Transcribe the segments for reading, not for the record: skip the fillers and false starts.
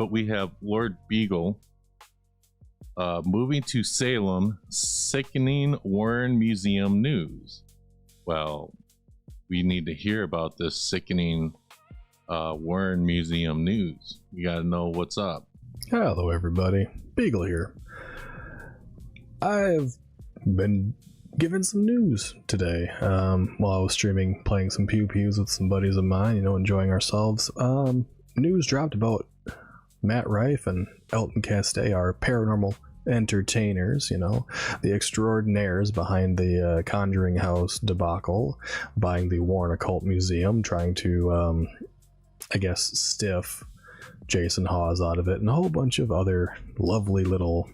but we have Lord Biegal moving to Salem, sickening Warren Museum news. Well, we need to hear about this sickening Warren Museum news. You got to know what's up. Hello, everybody. Biegel here. I've been given some news today while I was streaming, playing some pew-pews with some buddies of mine, enjoying ourselves. News dropped about Matt Rife and Elton Castee, our paranormal entertainers, the extraordinaires behind the Conjuring House debacle, buying the Warren Occult Museum, trying to, stiff Jason Hawes out of it, and a whole bunch of other lovely little...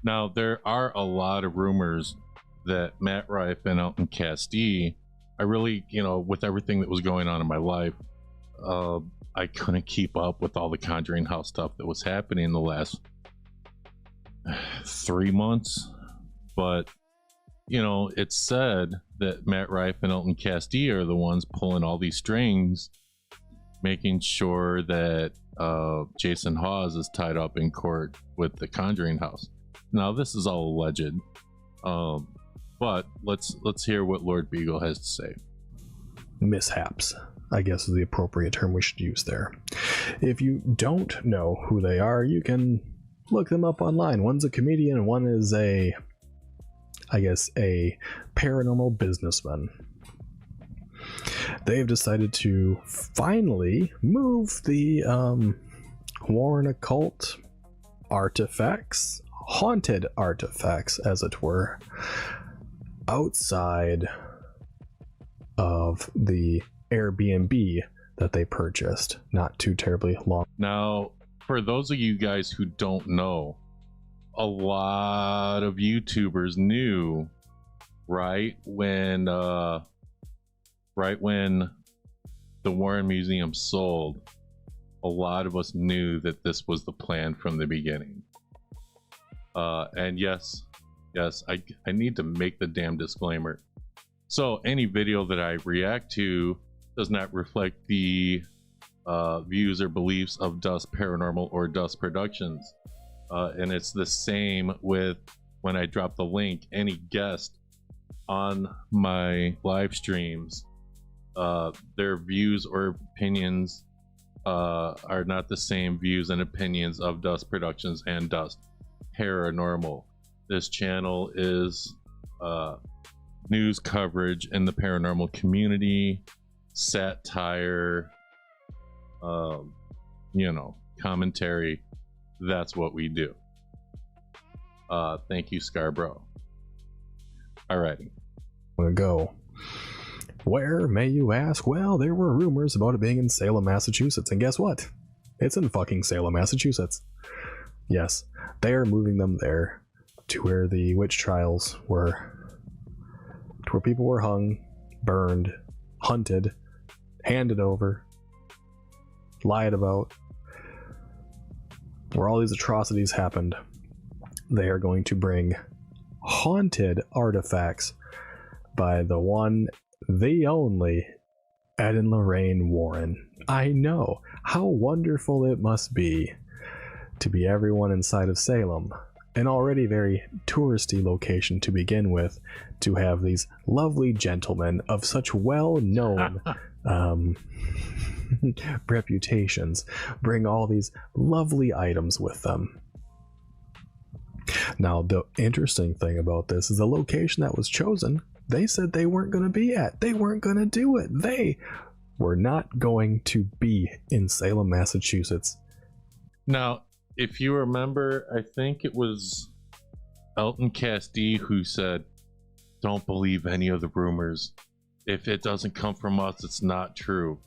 Now, there are a lot of rumors that Matt Rife and Elton Castee, I really, with everything that was going on in my life, I couldn't keep up with all the Conjuring House stuff that was happening in the last 3 months. But, it's said that Matt Rife and Elton Castee are the ones pulling all these strings, making sure that Jason Hawes is tied up in court with the Conjuring House. Now, this is all alleged, but let's hear what Lord Biegal has to say. Mishaps, I guess, is the appropriate term we should use there. If you don't know who they are, you can look them up online. One's a comedian, and one is a paranormal businessman. They've decided to finally move the Warren Occult artifacts, haunted artifacts as it were, outside of the Airbnb that they purchased not too terribly long. Now, for those of you guys who don't know, a lot of YouTubers knew right when the Warren Museum sold, a lot of us knew that this was the plan from the beginning. And yes, I need to make the damn disclaimer. So any video that I react to does not reflect the views or beliefs of Dust Paranormal or Dust Productions. And it's the same with when I drop the link. Any guest on my live streams, their views or opinions are not the same views and opinions of Dust Productions and Dust Paranormal. This channel is news coverage in the paranormal community, satire, commentary. That's what we do. Thank you, Scarborough. Alrighty. Go. Where, may you ask? Well, there were rumors about it being in Salem, Massachusetts, and guess what? It's in fucking Salem, Massachusetts. Yes, they are moving them there to where the witch trials were, to where people were hung, burned, hunted, handed over, lied about, where all these atrocities happened. They are going to bring haunted artifacts by the one, the only, Ed and Lorraine Warren. I know, how wonderful it must be to be everyone inside of Salem, an already very touristy location to begin with, to have these lovely gentlemen of such well-known reputations bring all these lovely items with them. Now, the interesting thing about this is the location that was chosen, they said they weren't going to be at. They weren't going to do it. They were not going to be in Salem, Massachusetts. Now, if you remember, I think it was Elton Castee who said, "Don't believe any of the rumors. If it doesn't come from us, it's not true."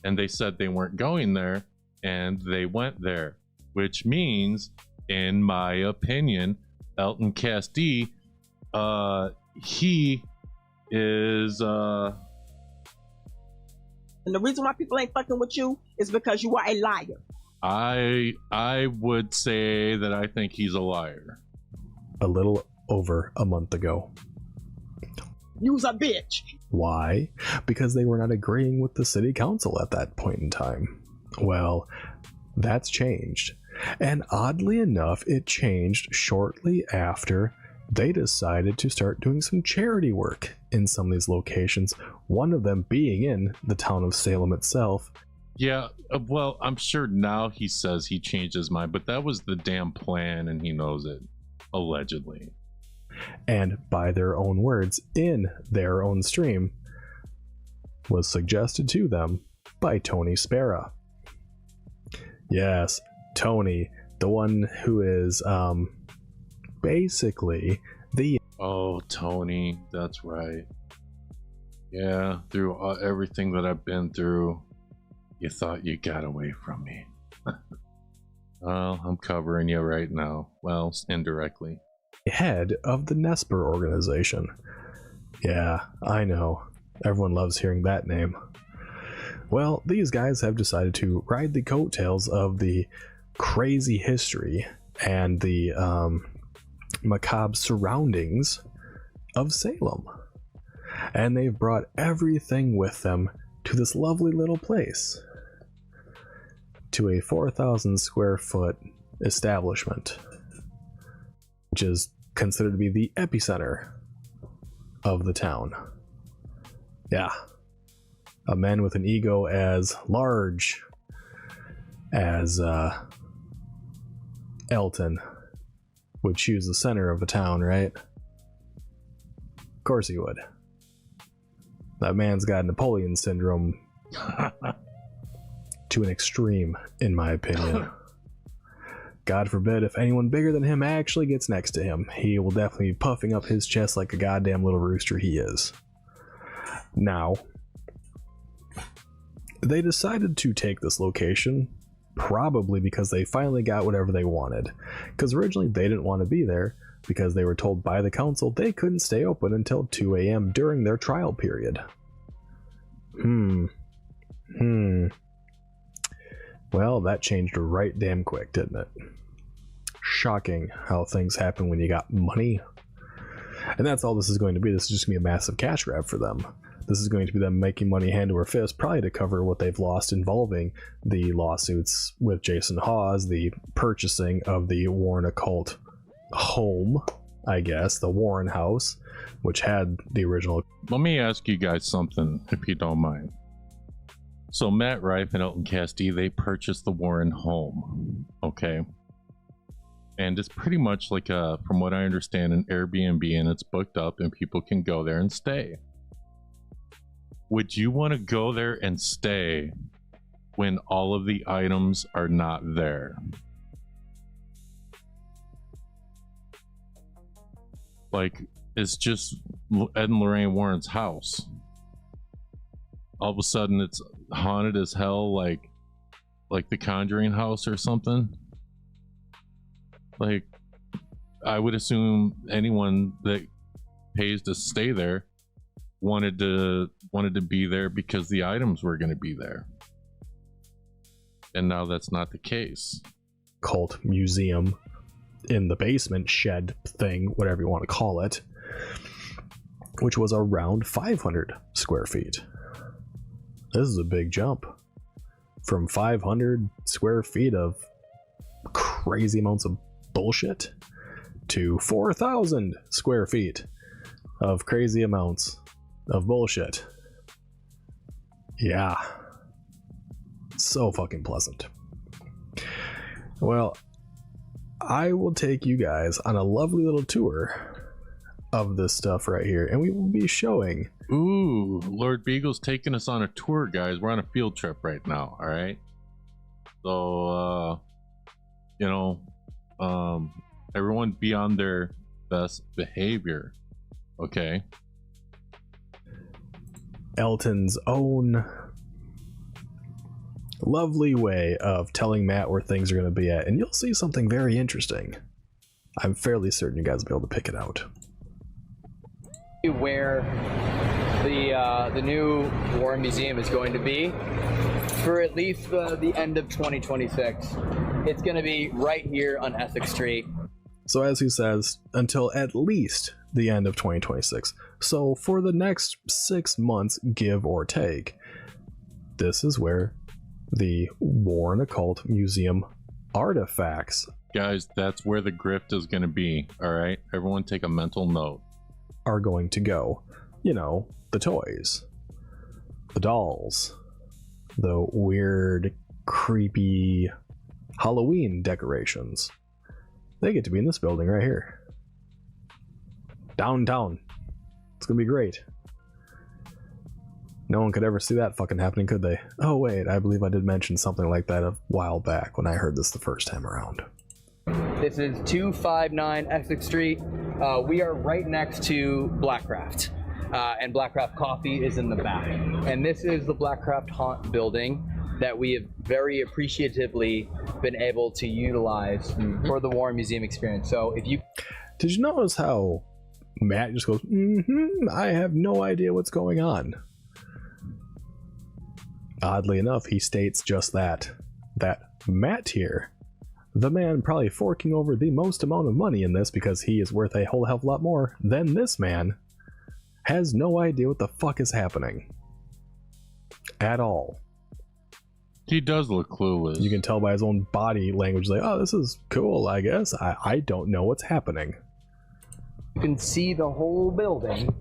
And they said they weren't going there, and they went there, which means, in my opinion, Elton Castee, he is and the reason why people ain't fucking with you is because you are a liar. I would say that I think he's a liar. A little over a month ago. You's a bitch. Why? Because they were not agreeing with the city council at that point in time. Well, that's changed. And oddly enough, it changed shortly after they decided to start doing some charity work in some of these locations, one of them being in the town of Salem itself. Yeah, well, I'm sure now he says he changed his mind, but that was the damn plan and he knows it, allegedly. And by their own words, in their own stream, was suggested to them by Tony Spera. Yes, Tony, the one who is basically the... Oh, Tony, that's right. Yeah, through everything that I've been through, you thought you got away from me. Well, I'm covering you right now. Well, indirectly. Head of the Nesper organization. Yeah, I know. Everyone loves hearing that name. Well, these guys have decided to ride the coattails of the crazy history and the macabre surroundings of Salem. And they've brought everything with them to this lovely little place. To a 4,000 square foot establishment, which is considered to be the epicenter of the town. Yeah. A man with an ego as large as Elton would choose the center of the town, right? Of course he would. That man's got Napoleon syndrome to an extreme, in my opinion. God forbid if anyone bigger than him actually gets next to him. He will definitely be puffing up his chest like a goddamn little rooster he is. Now, they decided to take this location probably because they finally got whatever they wanted. Because originally they didn't want to be there because they were told by the council they couldn't stay open until 2 a.m. during their trial period. Well, that changed right damn quick, didn't it? Shocking how things happen when you got money. And that's all this is going to be. This is just going to be a massive cash grab for them. This is going to be them making money hand over fist, probably to cover what they've lost involving the lawsuits with Jason Hawes, the purchasing of the Warren Occult home, I guess, the Warren house, which had the original. Let me ask you guys something, if you don't mind. So Matt Rife and Elton Castee, they purchased the Warren home, okay? And it's pretty much like from what I understand, an Airbnb, and it's booked up and people can go there and stay. Would you want to go there and stay when all of the items are not there? Like, it's just Ed and Lorraine Warren's house. All of a sudden it's haunted as hell, like the Conjuring house or something. Like, I would assume anyone that pays to stay there wanted to be there because the items were going to be there, and now that's not the case. Cult museum in the basement shed thing, whatever you want to call it, which was around 500 square feet. This is a big jump from 500 square feet of crazy amounts of bullshit to 4,000 square feet of crazy amounts of bullshit. Yeah. So fucking pleasant. Well, I will take you guys on a lovely little tour of this stuff right here, and we will be showing. Ooh, Lord Biegal's taking us on a tour, guys. We're on a field trip right now, all right? So, everyone be on their best behavior, okay? Elton's own lovely way of telling Matt where things are going to be at, and you'll see something very interesting. I'm fairly certain you guys will be able to pick it out. Where the new Warren Museum is going to be for at least the end of 2026. It's going to be right here on Essex Street. So as he says, until at least the end of 2026. So for the next 6 months, give or take, this is where the Warren Occult Museum artifacts Guys, that's where the grift is going to be. All right, everyone take a mental note. are going to go. You know, the toys, the dolls, the weird, creepy Halloween decorations. They get to be in this building right here. Downtown. It's gonna be great. No one could ever see that fucking happening, could they? Oh wait, I believe I did mention something like that a while back when I heard this the first time around. This is 259 Essex Street. We are right next to Blackcraft. And Blackcraft Coffee is in the back. And this is the Blackcraft Haunt building that we have very appreciatively been able to utilize for the Warren Museum experience. So if you... Did you notice how Matt just goes, I have no idea what's going on? Oddly enough, he states just that Matt here, the man probably forking over the most amount of money in this because he is worth a whole hell of a lot more than this man, has no idea what the fuck is happening. At all. He does look clueless. You can tell by his own body language, like, oh, this is cool, I guess. I don't know what's happening. You can see the whole building.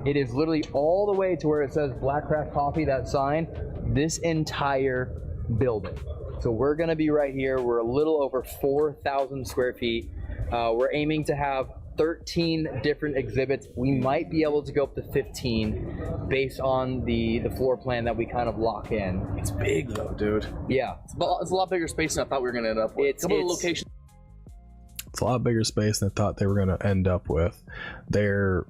It is literally all the way to where it says Blackcraft Coffee, that sign, this entire building. So we're gonna be right here. We're a little over 4,000 square feet. We're aiming to have 13 different exhibits. We might be able to go up to 15 based on the floor plan that we kind of lock in. It's big though, dude. Yeah. It's a lot bigger space than I thought we were gonna end up with. It's a location. It's a lot bigger space than I thought they were going to end up with. Their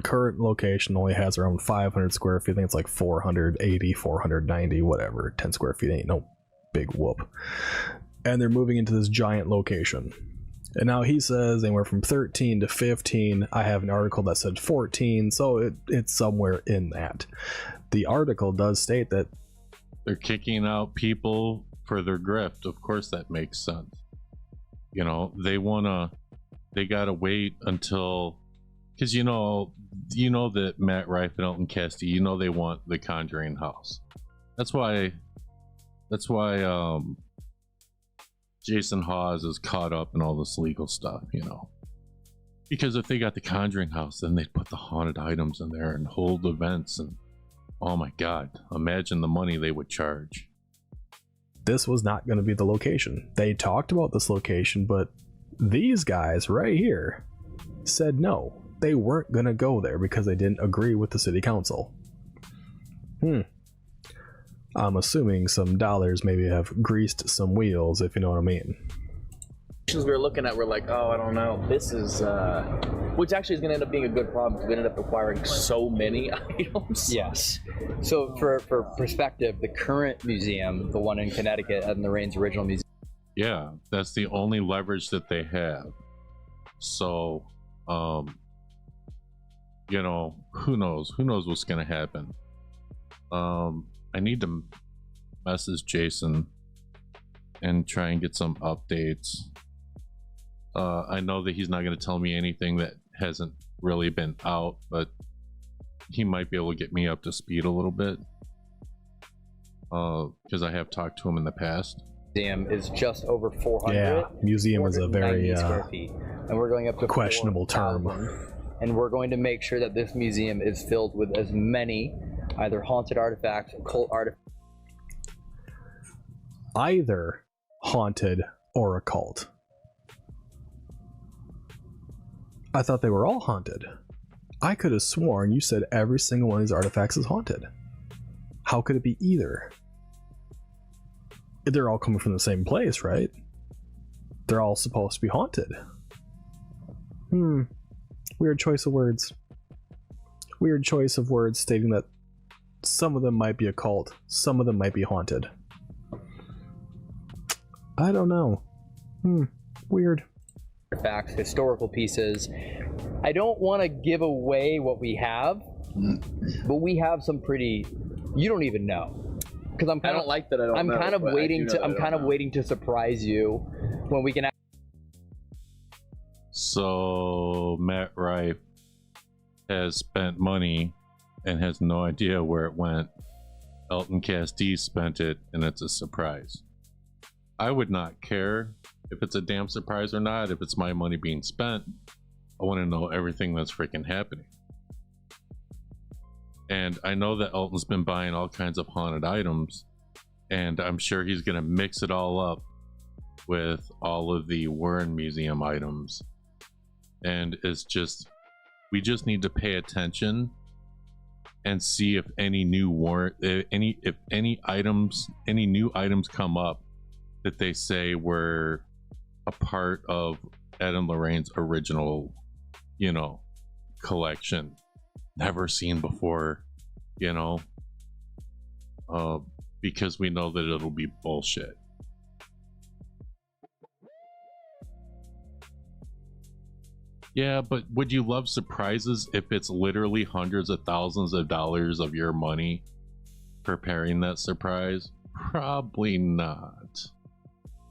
current location only has around 500 square feet. I think it's like 480, 490, whatever. 10 square feet ain't no big whoop. And they're moving into this giant location. And now he says anywhere from 13 to 15. I have an article that said 14, so it's somewhere in that. The article does state that they're kicking out people for their grift. Of course that makes sense. You know, they gotta wait until, because you know that Matt Rife and Elton Castee, you know they want the Conjuring house. That's why Jason Hawes is caught up in all this legal stuff, you know. Because if they got the Conjuring house, then they'd put the haunted items in there and hold events, and oh my god, imagine the money they would charge. this was not going to be the location. They talked about this location, but these guys right here said no. They weren't going to go there because they didn't agree with the city council. I'm assuming some dollars maybe have greased some wheels, if you know what I mean. We were looking at, we're like, oh, I don't know. This is, which actually is going to end up being a good problem because we ended up acquiring so many items. Yes. So for perspective, the current museum, the one in Connecticut and Lorraine's original museum. Yeah, that's the only leverage that they have. So, you know, who knows? Who knows what's going to happen? I need to message Jason and try and get some updates. I know that he's not going to tell me anything that hasn't really been out, but he might be able to get me up to speed a little bit. Because I have talked to him in the past. Museum is just over 400. Yeah, museum is a very square feet, and we're going up to questionable 4,000. term. And we're going to make sure that this museum is filled with as many either haunted artifacts, occult artifacts. Either haunted or occult. I thought they were all haunted. I could have sworn you said every single one of these artifacts is haunted. How could it be either? They're all coming from the same place, right? They're all supposed to be haunted. Weird choice of words. Weird choice of words stating that some of them might be occult, some of them might be haunted. I don't know. Weird. Artifacts, historical pieces. I don't want to give away what we have, but we have some pretty. You don't even know, because I'm. I don't like that. I don't. I'm know, kind of but waiting to. I'm kind of know. waiting to surprise you when we can. So Matt Rife has spent money and has no idea where it went. Elton Castee spent it and it's a surprise. I would not care if it's a damn surprise or not. If it's my money being spent, I want to know everything that's freaking happening. And I know that Elton's been buying all kinds of haunted items, and I'm sure he's going to mix it all up with all of the Warren Museum items. And it's just, we just need to pay attention and see if any new any new items come up that they say were a part of Ed and Lorraine's original, you know, collection, never seen before, you know, because we know that it'll be bullshit. Yeah, but would you love surprises if it's literally hundreds of thousands of dollars of your money preparing that surprise? Probably not.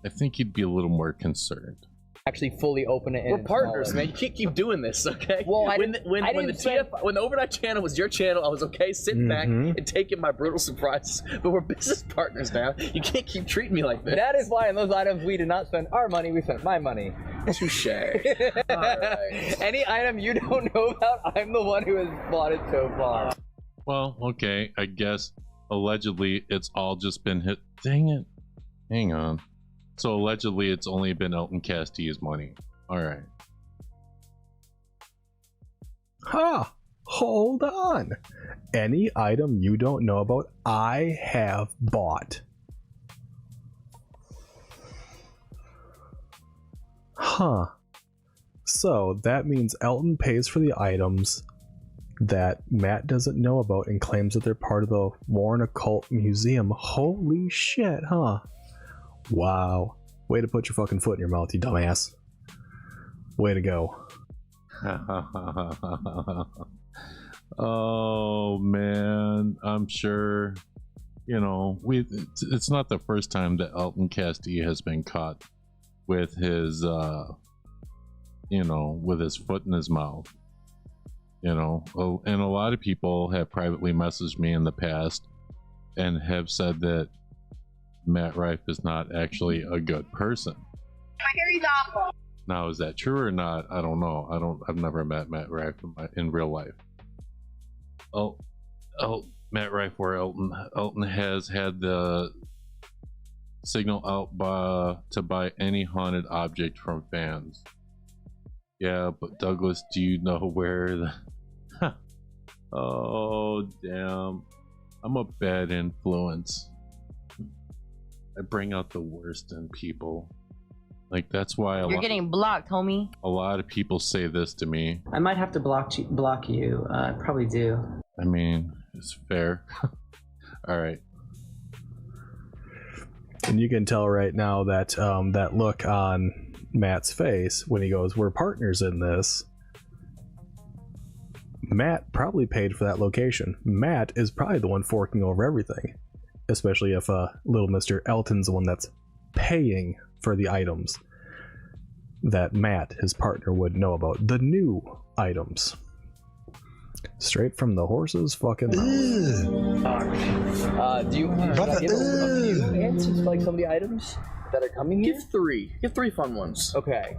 I think you'd be a little more concerned. Actually fully open it. We're partners, man. You can't keep doing this, okay? Well, when the Overnight channel was your channel, I was okay sitting back and taking my brutal surprises. But we're business partners now. You can't keep treating me like this. That is why on those items we did not spend our money, we spent my money. Touche. All right. Any item you don't know about, I'm the one who has bought it so far. Well, okay, I guess allegedly it's all just been hit. Dang it. Hang on. So allegedly it's only been Elton Castee's money. All right. Ha! Hold on. Any item you don't know about, I have bought. Huh. So that means Elton pays for the items that Matt doesn't know about and claims that they're part of the Warren Occult Museum. Holy shit, huh? Wow. Way to put your fucking foot in your mouth, you dumbass. Way to go. Oh man, I'm sure, you know, it's not the first time that Elton Castee has been caught with his you know, with his foot in his mouth, you know. And a lot of people have privately messaged me in the past and have said that Matt Rife is not actually a good person. Now, is that true or not? I don't know. I've never met Matt Rife in real life. Matt Rife or Elton has had the signal out to buy any haunted object from fans. Yeah, but Douglas, do you know where the oh damn, I'm a bad influence. I bring out the worst in people. Like, that's why you're getting blocked, homie. A lot of people say this to me. I might have to block you. I probably do. I mean, it's fair. All right. And you can tell right now that that look on Matt's face when he goes, "We're partners in this." Matt probably paid for that location. Matt is probably the one forking over everything, especially if little Mr. Elton's the one that's paying for the items that Matt, his partner, would know about. The new items. Straight from the horse's fucking mouth. Do you give a few hints as like some of the items that are coming here? Give three fun ones. Okay.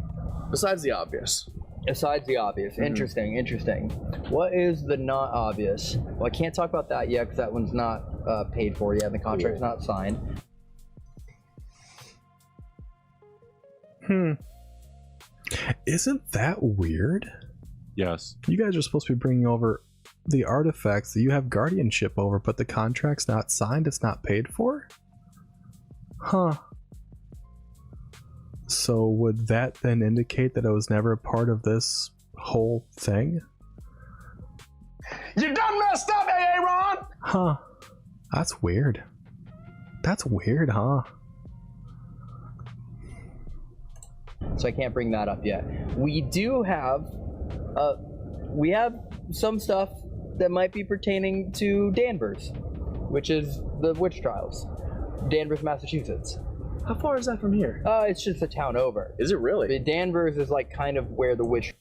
Besides the obvious. Besides the obvious. Interesting. What is the not obvious? Well, I can't talk about that yet because that one's not paid for yet and the contract's not signed. Isn't that weird? Yes. You guys are supposed to be bringing over the artifacts that you have guardianship over, but the contract's not signed, it's not paid for? Huh. So would that then indicate that I was never a part of this whole thing? You done messed up, Aaron! Huh. That's weird. That's weird, huh? So I can't bring that up yet. We do have we have some stuff that might be pertaining to Danvers, which is the witch trials. Danvers, Massachusetts. How far is that from here? It's just a town over. Is it really? Danvers is like kind of where the witch.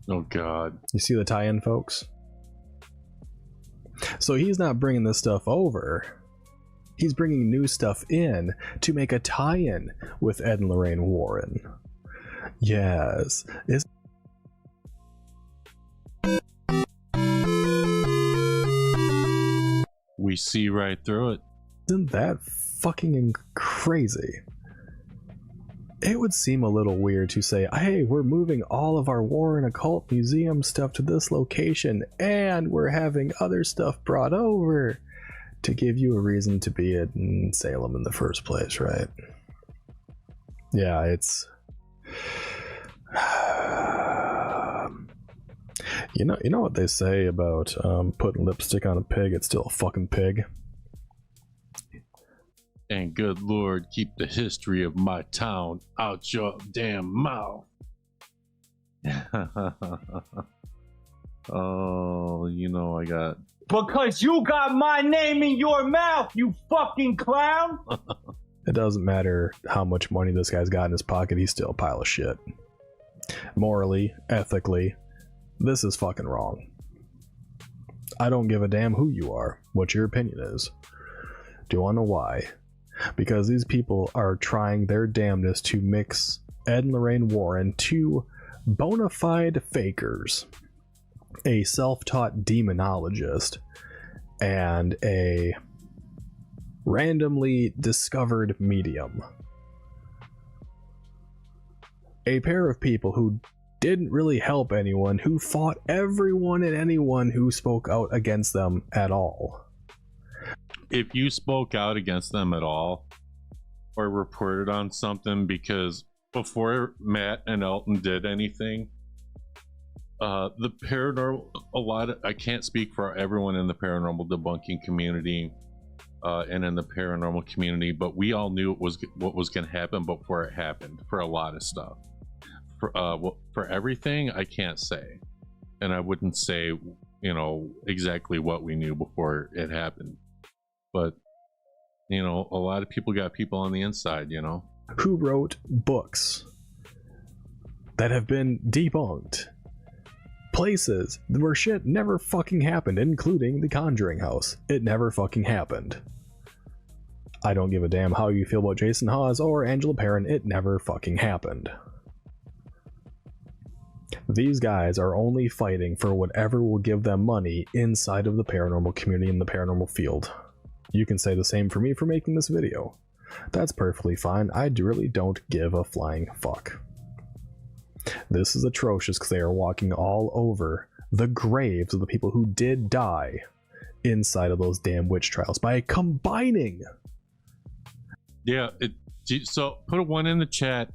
Oh god. You see the tie-in, folks? So he's not bringing this stuff over. He's bringing new stuff in to make a tie-in with Ed and Lorraine Warren. Yes. We see right through it. Isn't that fucking crazy? It would seem a little weird to say, hey, we're moving all of our Warren Occult Museum stuff to this location, and we're having other stuff brought over to give you a reason to be in Salem in the first place, right? Yeah, it's... You know what they say about putting lipstick on a pig, it's still a fucking pig. And good Lord, keep the history of my town out your damn mouth. Oh, I got... Because you got my name in your mouth, you fucking clown! It doesn't matter how much money this guy's got in his pocket, he's still a pile of shit. Morally, ethically, this is fucking wrong. I don't give a damn who you are, what your opinion is. Do you want to know why? Because these people are trying their damnedest to mix Ed and Lorraine Warren, two bona fide fakers, a self-taught demonologist, and a randomly discovered medium. A pair of people who didn't really help anyone, who fought everyone and anyone who spoke out against them at all. If you spoke out against them at all, or reported on something, because before Matt and Elton did anything, the paranormal, I can't speak for everyone in the paranormal debunking community and in the paranormal community, but we all knew what was going to happen before it happened for a lot of stuff. For everything, I can't say, and I wouldn't say exactly what we knew before it happened. But, a lot of people got people on the inside, Who wrote books that have been debunked. Places where shit never fucking happened, including the Conjuring House. It never fucking happened. I don't give a damn how you feel about Jason Hawes or Angela Perrin. It never fucking happened. These guys are only fighting for whatever will give them money inside of the paranormal community in the paranormal field. You can say the same for me for making this video. That's perfectly fine. I really don't give a flying fuck. This is atrocious because they are walking all over the graves of the people who did die inside of those damn witch trials by combining. Yeah, so put a 1 in the chat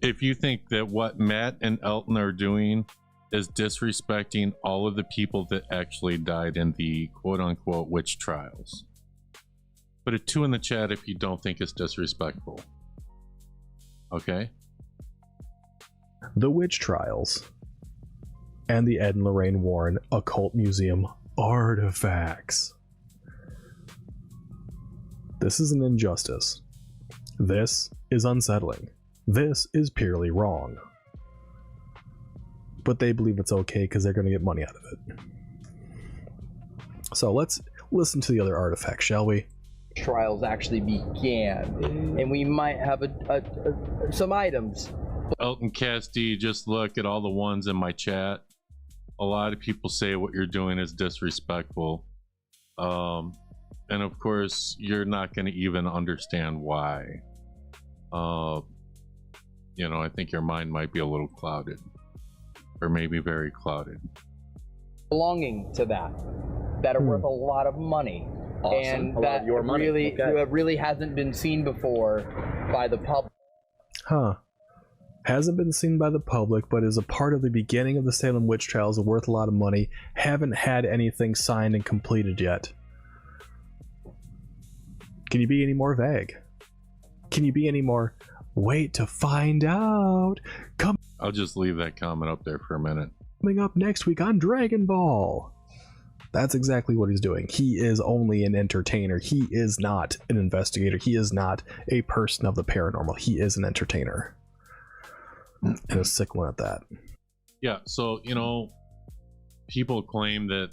if you think that what Matt and Elton are doing is disrespecting all of the people that actually died in the quote-unquote witch trials. Put a 2 in the chat if you don't think it's disrespectful. Okay? The witch trials and the Ed and Lorraine Warren Occult Museum artifacts. This is an injustice. This is unsettling. This is purely wrong. But they believe it's okay because they're going to get money out of it. So let's listen to the other artifacts, shall we? Trials actually began, and we might have some items. Elton Castee, just look at all the ones in my chat. A lot of people say what you're doing is disrespectful, and of course you're not going to even understand why. I think your mind might be a little clouded, or maybe very clouded. Belonging to that are worth a lot of money. Awesome. And that your money. really hasn't been seen before by the public. Huh. Hasn't been seen by the public, but is a part of the beginning of the Salem Witch Trials, are worth a lot of money. Haven't had anything signed and completed yet. Can you be any more vague? Can you be any more, wait to find out? I'll just leave that comment up there for a minute. Coming up next week on Dragon Ball. That's exactly what he's doing. He is only an entertainer. He is not an investigator. He is not a person of the paranormal. He is an entertainer. And a sick one at that. Yeah, so, people claim that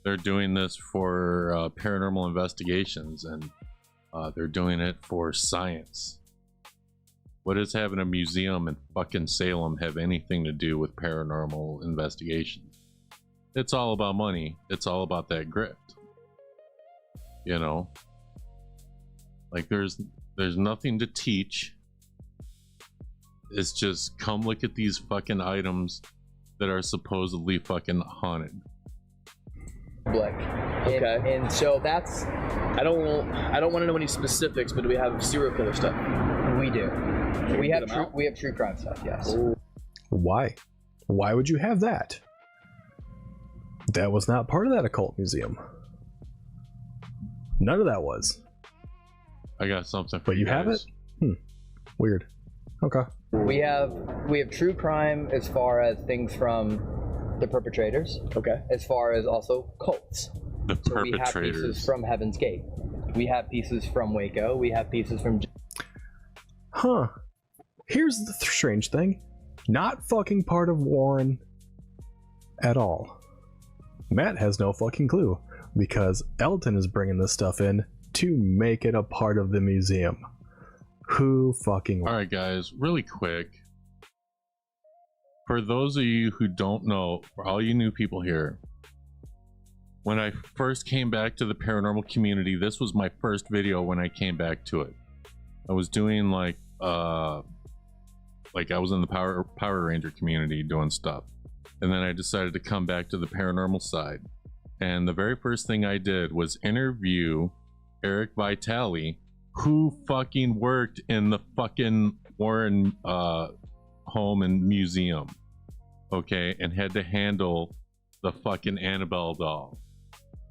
They're doing this for paranormal investigations, and they're doing it for science. What does having a museum in fucking Salem have anything to do with paranormal investigations? It's all about money. It's all about that grift. You know? Like there's nothing to teach. It's just come look at these fucking items that are supposedly fucking haunted. Blick. Okay. And so that's I don't want to know any specifics, but do we have serial killer stuff? we do. We get have them out? we have true crime stuff. Yes. Why? Why would you have that? That was not part of that occult museum. None of that was. I got something for But you have guys. it? Weird. Okay. We have true crime as far as things from the perpetrators. Okay. As far as also cults. The So we have pieces perpetrators. from Heaven's Gate. We have pieces from Waco. We have pieces from. Huh. Here's the strange thing. Not fucking part of Warren at all. Matt has no fucking clue because Elton is bringing this stuff in to make it a part of the museum. Who fucking... All right, guys, really quick. For those of you who don't know, for all you new people here, when I first came back to the paranormal community, this was my first video when I came back to it. I was doing like I was in the Power Ranger community doing stuff. And then I decided to come back to the paranormal side. And the very first thing I did was interview Eric Vitale, who fucking worked in the fucking Warren home and museum. Okay, and had to handle the fucking Annabelle doll.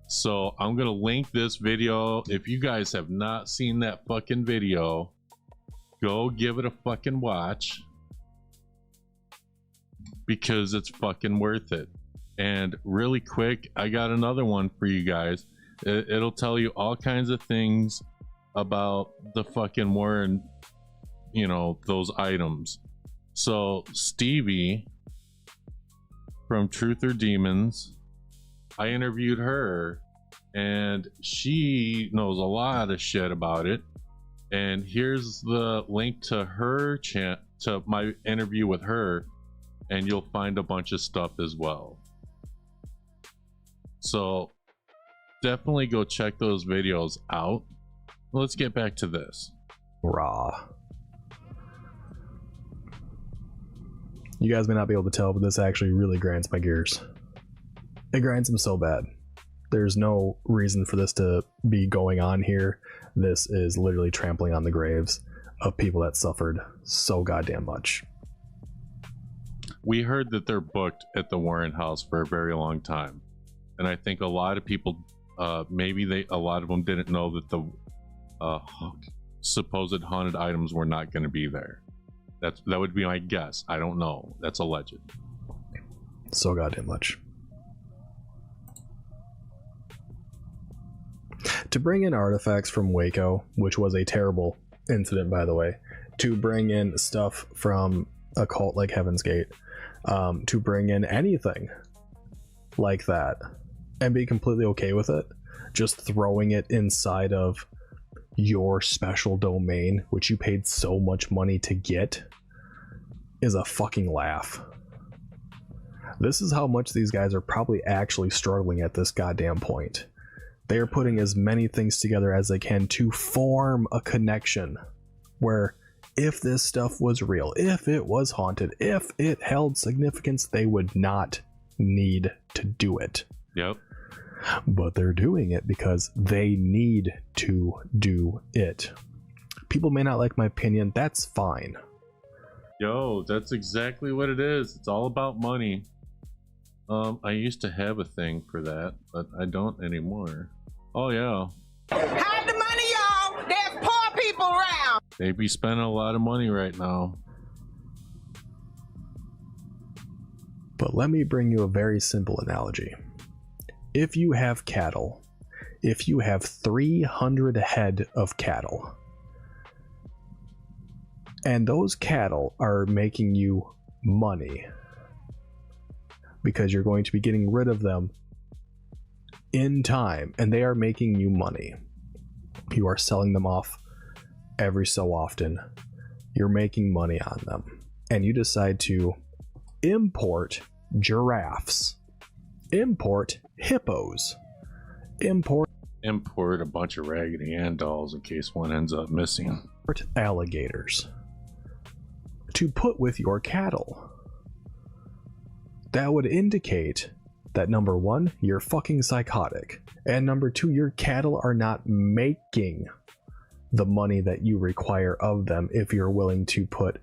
So I'm gonna link this video. If you guys have not seen that fucking video, go give it a fucking watch, because it's fucking worth it. And really quick, I got another one for you guys. It'll tell you all kinds of things about the fucking Warren, you know, those items. So Stevie from Truth or Demons, I interviewed her and she knows a lot of shit about it. And here's the link to her to my interview with her, and you'll find a bunch of stuff as well. So definitely go check those videos out. Let's get back to this. Raw. You guys may not be able to tell, but this actually really grinds my gears. It grinds them so bad. There's no reason for this to be going on here. This is literally trampling on the graves of people that suffered so goddamn much. We heard that they're booked at the Warren house for a very long time. And I think a lot of people, a lot of them didn't know that the supposed haunted items were not going to be there. That would be my guess. I don't know. That's alleged. So goddamn much. To bring in artifacts from Waco, which was a terrible incident, by the way, to bring in stuff from a cult like Heaven's Gate, to bring in anything like that and be completely okay with it, just throwing it inside of your special domain, which you paid so much money to get, is a fucking laugh. This is how much these guys are probably actually struggling at this goddamn point. They are putting as many things together as they can to form a connection where if this stuff was real, if it was haunted, if it held significance, they would not need to do it. Yep. But they're doing it because they need to do it. People may not like my opinion. That's fine. Yo, that's exactly what it is. It's all about money. I used to have a thing for that, but I don't anymore. Oh yeah. Hide the money, y'all. There's poor people around. They be spending a lot of money right now. But let me bring you a very simple analogy. If you have cattle, if you have 300 head of cattle, and those cattle are making you money because you're going to be getting rid of them in time, and they are making you money. You are selling them off every so often. You're making money on them. And you decide to import giraffes, import hippos, import a bunch of Raggedy Ann dolls in case one ends up missing. Alligators to put with your cattle. That would indicate that number one, you're fucking psychotic, and number two, your cattle are not making the money that you require of them if you're willing to put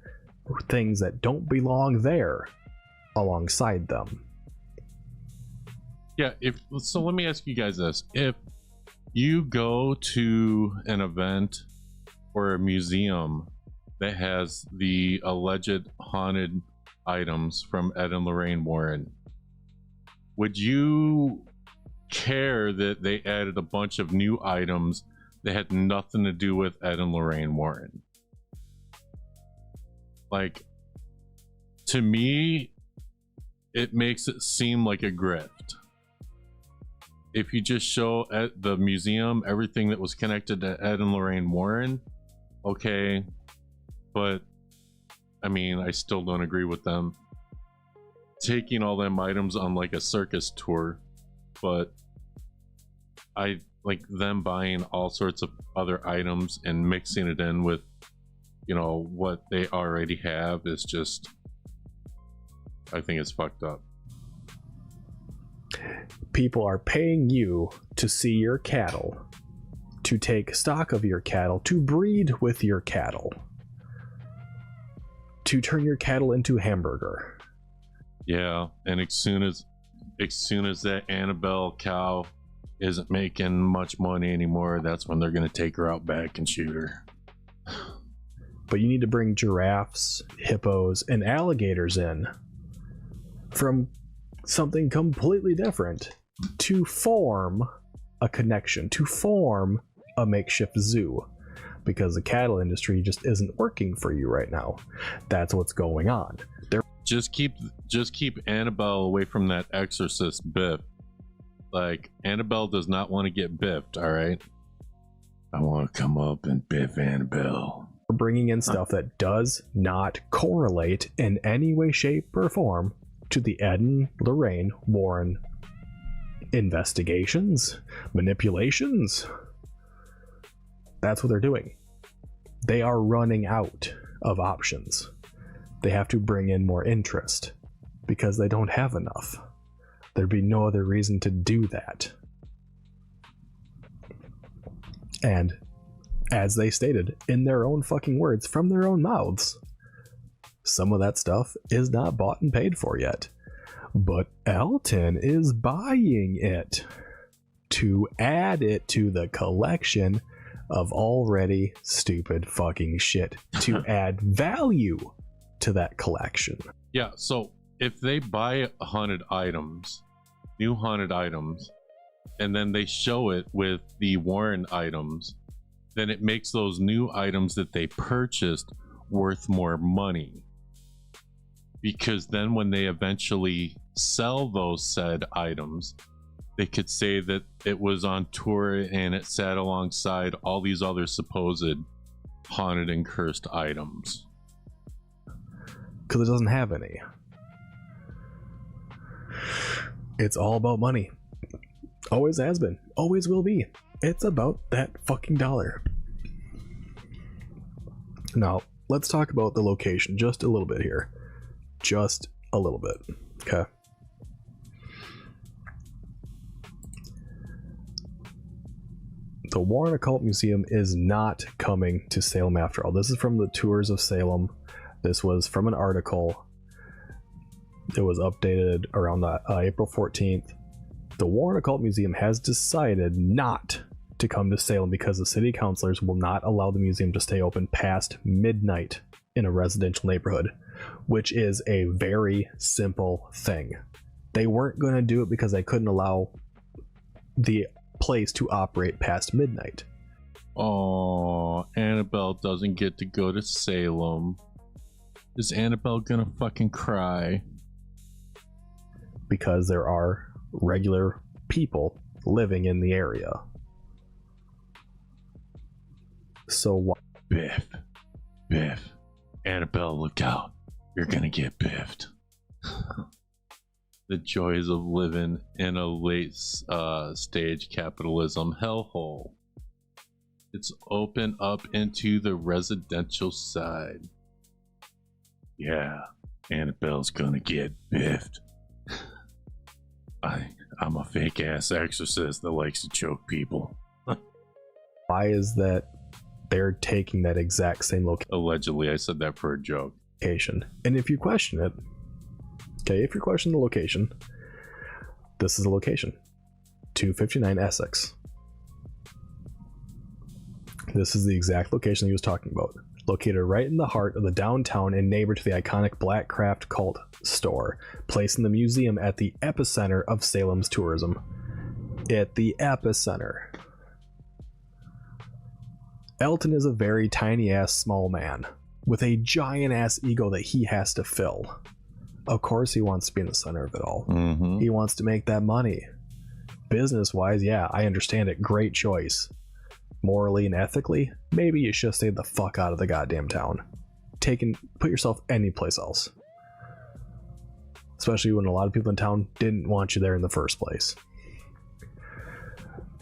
things that don't belong there alongside them. Yeah, so let me ask you guys this. If you go to an event or a museum that has the alleged haunted items from Ed and Lorraine Warren, would you care that they added a bunch of new items that had nothing to do with Ed and Lorraine Warren? Like, to me, it makes it seem like a grift. If you just show at the museum everything that was connected to Ed and Lorraine Warren, okay, but I mean, I still don't agree with them taking all them items on like a circus tour, but I like them buying all sorts of other items and mixing it in with, you know, what they already have is just, I think it's fucked up. People are paying you to see your cattle, to take stock of your cattle, to breed with your cattle, to turn your cattle into hamburger. Yeah, and as soon as that Annabelle cow isn't making much money anymore, that's when they're gonna take her out back and shoot her. But you need to bring giraffes, hippos, and alligators in from something completely different to form a connection, to form a makeshift zoo, because the cattle industry just isn't working for you right now. That's what's going on. Just keep Annabelle away from that exorcist biff. Like, Annabelle does not want to get biffed, all right? I want to come up and biff Annabelle. We're bringing in stuff that does not correlate in any way, shape, or form to the Ed and Lorraine Warren investigations, manipulations. That's what they're doing. They are running out of options. They have to bring in more interest because they don't have enough. There'd be no other reason to do that. And as they stated in their own fucking words from their own mouths, some of that stuff is not bought and paid for yet. But Elton is buying it to add it to the collection of already stupid fucking shit, to add value to that collection. Yeah, so if they buy haunted items, new haunted items, and then they show it with the Warren items, then it makes those new items that they purchased worth more money. Because then when they eventually sell those said items, they could say that it was on tour and it sat alongside all these other supposed haunted and cursed items. Because it doesn't have any. It's all about money. Always has been. Always will be. It's about that fucking dollar. Now, let's talk about the location just a little bit here. Just a little bit. Okay. The Warren Occult Museum is not coming to Salem after all. This is from the Tours of Salem. This was from an article. It was updated around April 14th. The Warren Occult Museum has decided not to come to Salem because the city councilors will not allow the museum to stay open past midnight in a residential neighborhood, which is a very simple thing. They weren't going to do it because they couldn't allow the place to operate past midnight. Oh, Annabelle doesn't get to go to Salem. Is Annabelle gonna fucking cry? Because there are regular people living in the area. So Biff, Annabelle, look out, you're gonna get biffed. The joys of living in a late stage capitalism hellhole. It's open up into the residential side. Yeah, Annabelle's gonna get biffed. I'm a fake ass exorcist that likes to choke people. why is that they're taking that exact same Allegedly, I said that for a joke. location? And if you question it, okay, if you question the location, this is the location. 259 Essex. This is the exact location he was talking about. Located right in the heart of the downtown and neighbor to the iconic Black Craft Cult store, placed in the museum at the epicenter of Salem's tourism. At the epicenter. Elton is a very tiny ass small man with a giant ass ego that he has to fill. Of course he wants to be in the center of it all. Mm-hmm. He wants to make that money. Business wise, yeah, I understand it. Great choice. Morally and ethically, maybe you should stay the fuck out of the goddamn town. Put yourself anyplace else. Especially when a lot of people in town didn't want you there in the first place.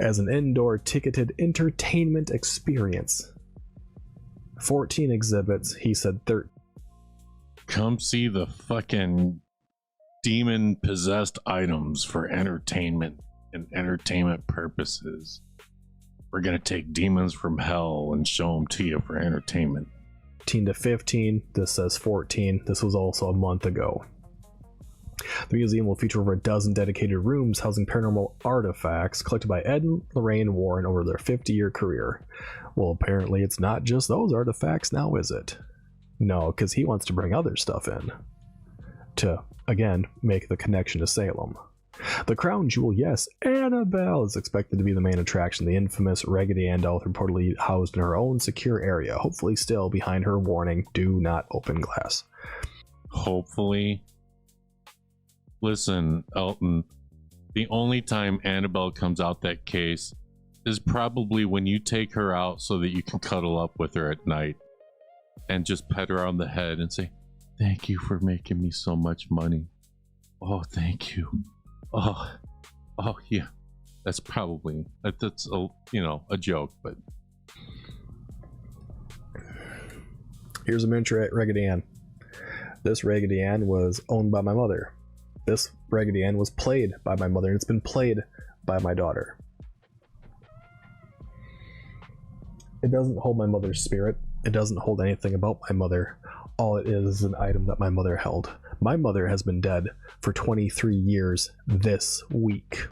As an indoor ticketed entertainment experience. 14 exhibits, he said 13. Come see the fucking demon possessed items for entertainment and entertainment purposes. We're gonna take demons from hell and show them to you for entertainment. 13 to 15, this says 14. This was also a month ago. The museum will feature over a dozen dedicated rooms housing paranormal artifacts collected by Ed, Lorraine, and Warren over their 50-year career. Well, apparently it's not just those artifacts now, is it? No, because he wants to bring other stuff in. To, again, make the connection to Salem. The crown jewel, yes, Annabelle is expected to be the main attraction. The infamous Raggedy Ann doll reportedly housed in her own secure area, hopefully still behind her warning, do not open glass. Hopefully. Listen, Elton, the only time Annabelle comes out that case is probably when you take her out so that you can cuddle up with her at night and just pet her on the head and say, "Thank you for making me so much money. Oh, thank you. Oh yeah." That's probably, that's a joke, but here's a miniature at Raggedy Ann. This Raggedy Ann was owned by my mother. This Raggedy Ann was played by my mother, and it's been played by my daughter. It doesn't hold my mother's spirit. It doesn't hold anything about my mother. All it is an item that my mother held. My mother has been dead for 23 years this week.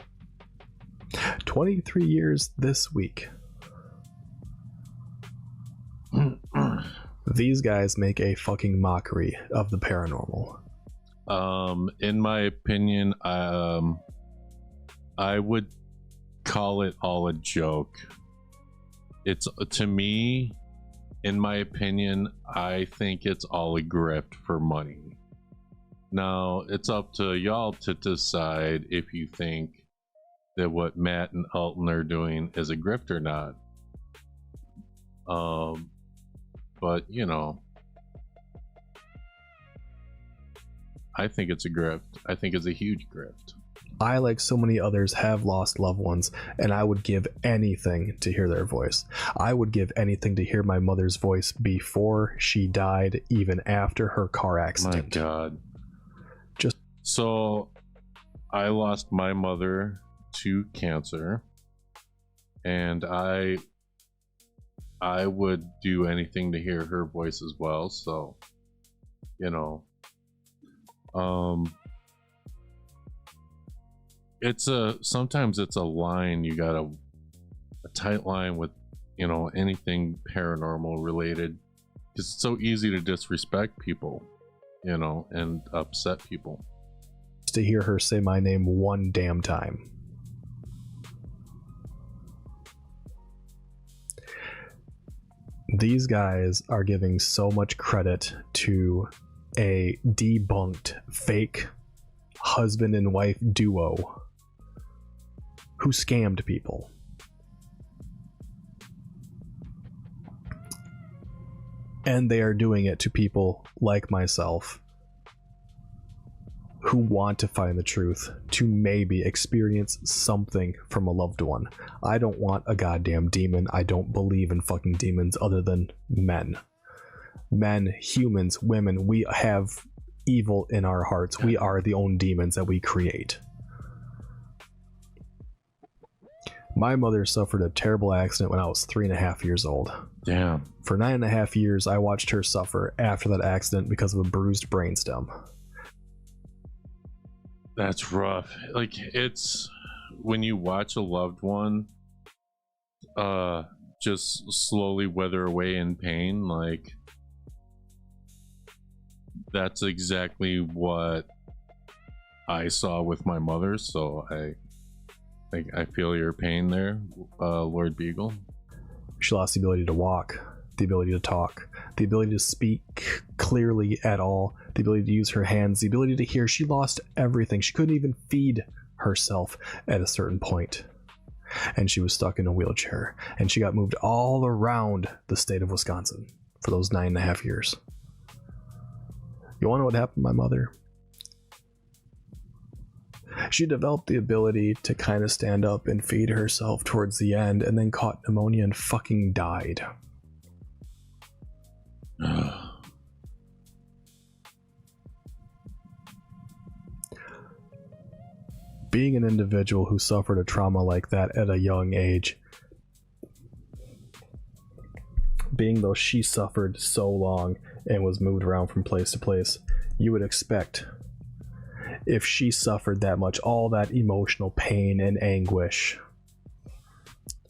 23 years this week. These guys make a fucking mockery of the paranormal. In my opinion, I would call it all a joke. It's, to me, in my opinion, I think it's all a grift for money. Now, it's up to y'all to decide if you think that what Matt and Elton are doing is a grift or not. But, I think it's a grift. I think it's a huge grift. I, like so many others, have lost loved ones, and I would give anything to hear their voice. I would give anything to hear my mother's voice before she died, even after her car accident. My God. So, I lost my mother to cancer, and I would do anything to hear her voice as well. So, sometimes it's a line, you got a tight line with anything paranormal related, because it's so easy to disrespect people, and upset people. To hear her say my name one damn time. These guys are giving so much credit to a debunked fake husband and wife duo who scammed people. And they are doing it to people like myself who want to find the truth, to maybe experience something from a loved one. I don't want a goddamn demon. I don't believe in fucking demons other than men. Men, humans, women, we have evil in our hearts. We are the own demons that we create. My mother suffered a terrible accident when I was 3.5 years old. Damn. For 9.5 years, I watched her suffer after that accident because of a bruised brainstem. That's rough. Like, it's when you watch a loved one just slowly wither away in pain, like, that's exactly what I saw with my mother, so I feel your pain there, Lord Biegal. She lost the ability to walk, the ability to talk, the ability to speak clearly at all, the ability to use her hands, the ability to hear. She lost everything. She couldn't even feed herself at a certain point. And she was stuck in a wheelchair. And she got moved all around the state of Wisconsin for those 9.5 years. You want to know what happened to my mother? She developed the ability to kind of stand up and feed herself towards the end, and then caught pneumonia and fucking died. Being an individual who suffered a trauma like that at a young age, being though she suffered so long and was moved around from place to place, you would expect, if she suffered that much, all that emotional pain and anguish,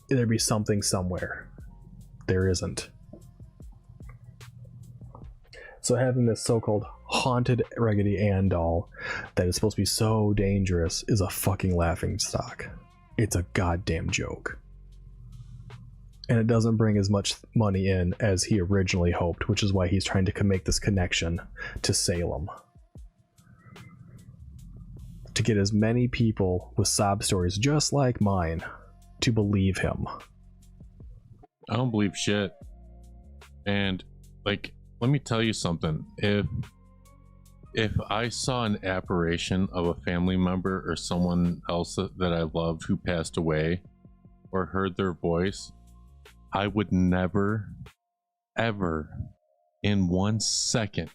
there'd be something somewhere. There isn't. So having this so-called haunted Raggedy Ann doll that is supposed to be so dangerous is a fucking laughing stock. It's a goddamn joke. And it doesn't bring as much money in as he originally hoped, which is why he's trying to make this connection to Salem. To get as many people with sob stories just like mine to believe him. I don't believe shit. And, like, let me tell you something. If I saw an apparition of a family member or someone else that I loved who passed away, or heard their voice, I would never, ever, in 1 second,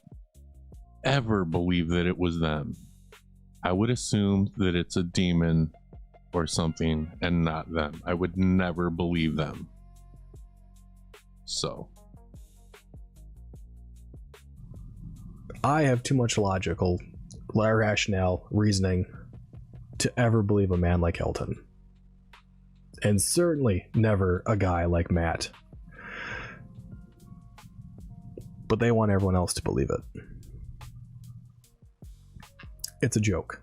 ever believe that it was them. I would assume that it's a demon or something and not them. I would never believe them. So I have too much logical rationale reasoning to ever believe a man like Elton, and certainly never a guy like Matt, but they want everyone else to believe it. It's a joke.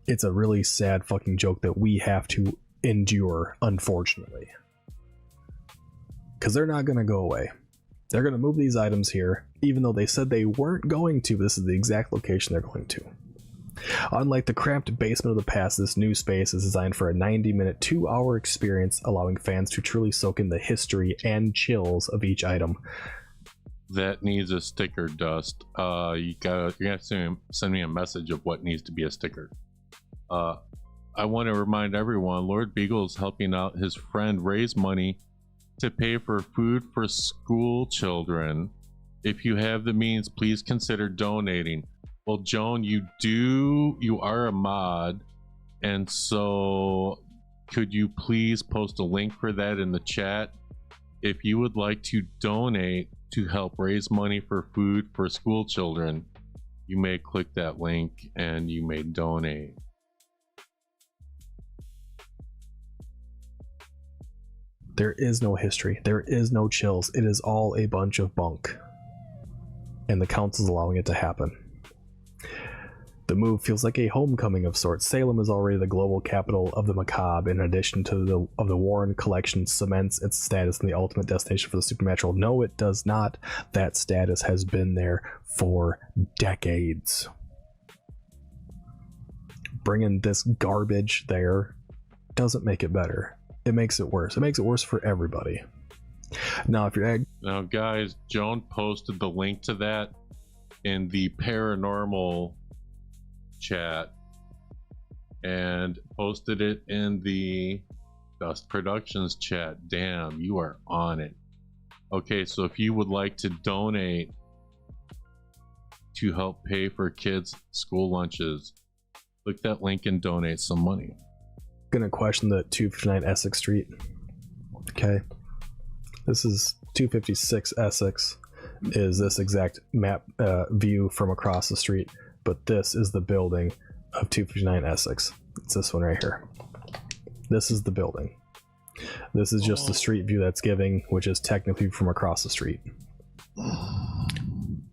It's a really sad fucking joke that we have to endure, unfortunately, because they're not going to go away. They're going to move these items here, even though they said they weren't going to. This is the exact location they're going to. Unlike the cramped basement of the past, this new space is designed for a 90-minute, 2-hour experience, allowing fans to truly soak in the history and chills of each item. That needs a sticker, Dust. You gotta send me a message of what needs to be a sticker. I want to remind everyone, Lord Biegal is helping out his friend raise money to pay for food for school children. If you have the means, please consider donating. Well, Joan, you are a mod, and so could you please post a link for that in the chat? If you would like to donate to help raise money for food for school children, you may click that link and you may donate. There is no history. There is no chills. It is all a bunch of bunk. And the council's allowing it to happen. The move feels like a homecoming of sorts. Salem is already the global capital of the macabre. In addition to the Warren collection cements its status in the ultimate destination for the supernatural. No, it does not. That status has been there for decades. Bringing this garbage there doesn't make it better. It makes it worse. It makes it worse for everybody. Now, if you're... Now, guys, Joan posted the link to that in the Paranormal chat and posted it in the Dust Productions chat. Damn, you are on it. Okay, so if you would like to donate to help pay for kids' school lunches, click that link and donate some money. Gonna question the 259 Essex Street. Okay, this is 256 Essex. Is this exact map view from across the street? But this is the building of 259 Essex. It's this one right here. This is the building. This is just the street view that's giving, which is technically from across the street.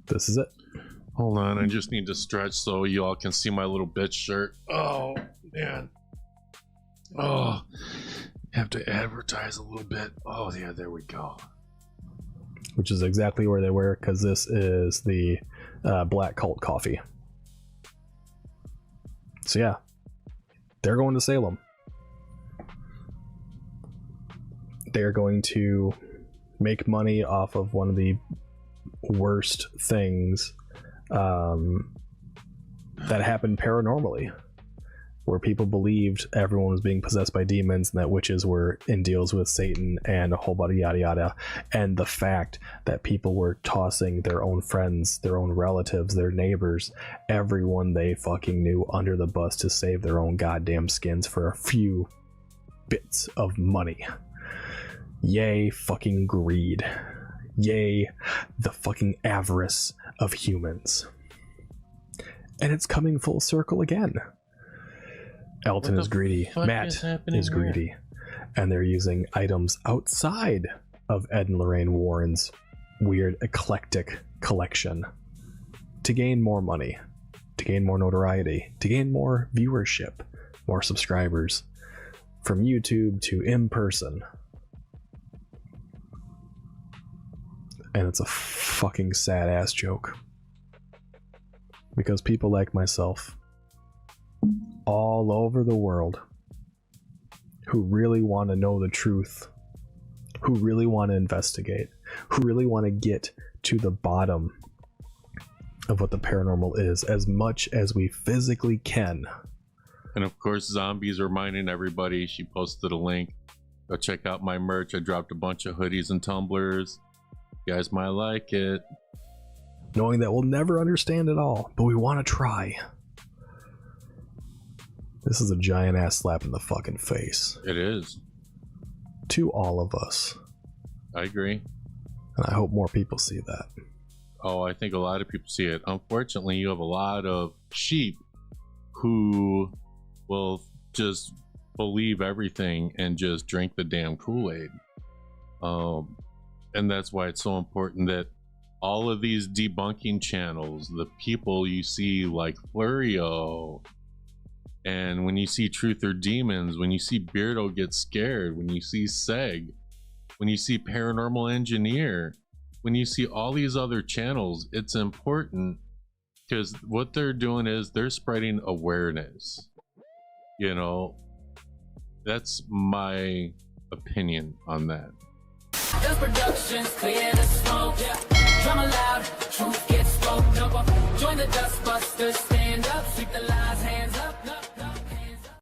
This is it. Hold on, I just need to stretch so you all can see my little bitch shirt. Oh, man. Oh, have to advertise a little bit. Oh, yeah, there we go. Which is exactly where they were, because this is the Black Cult coffee. So yeah, they're going to Salem. They're going to make money off of one of the worst things that happened paranormally, where people believed everyone was being possessed by demons and that witches were in deals with Satan and a whole bunch of yada yada. And the fact that people were tossing their own friends, their own relatives, their neighbors, everyone they fucking knew under the bus to save their own goddamn skins for a few bits of money. Yay fucking greed. Yay the fucking avarice of humans. And it's coming full circle again. Elton is greedy. Matt is greedy. And they're using items outside of Ed and Lorraine Warren's weird eclectic collection to gain more money, to gain more notoriety, to gain more viewership, more subscribers, from YouTube to in person. And it's a fucking sad ass joke. Because people like myself, all over the world, who really want to know the truth, who really want to investigate, who really want to get to the bottom of what the paranormal is as much as we physically can. And of course, Zombie's reminding everybody, she posted a link. Go check out my merch. I dropped a bunch of hoodies and tumblers. You guys might like it. Knowing that we'll never understand it all, but we want to try. This is a giant ass slap in the fucking face. It is. To all of us. I agree. And I hope more people see that. Oh, I think a lot of people see it. Unfortunately, you have a lot of sheep who will just believe everything and just drink the damn Kool-Aid. And that's why it's so important that all of these debunking channels, the people you see like Florio, and when you see Truth or Demons, when you see Beardo get scared, when you see Seg, when you see Paranormal Engineer, when you see all these other channels, it's important because what they're doing is they're spreading awareness. You know, that's my opinion on that. The productions clear the smoke, drama loud, truth gets spoke. Join the Dustbusters, stand up, sweep the lies, hands up.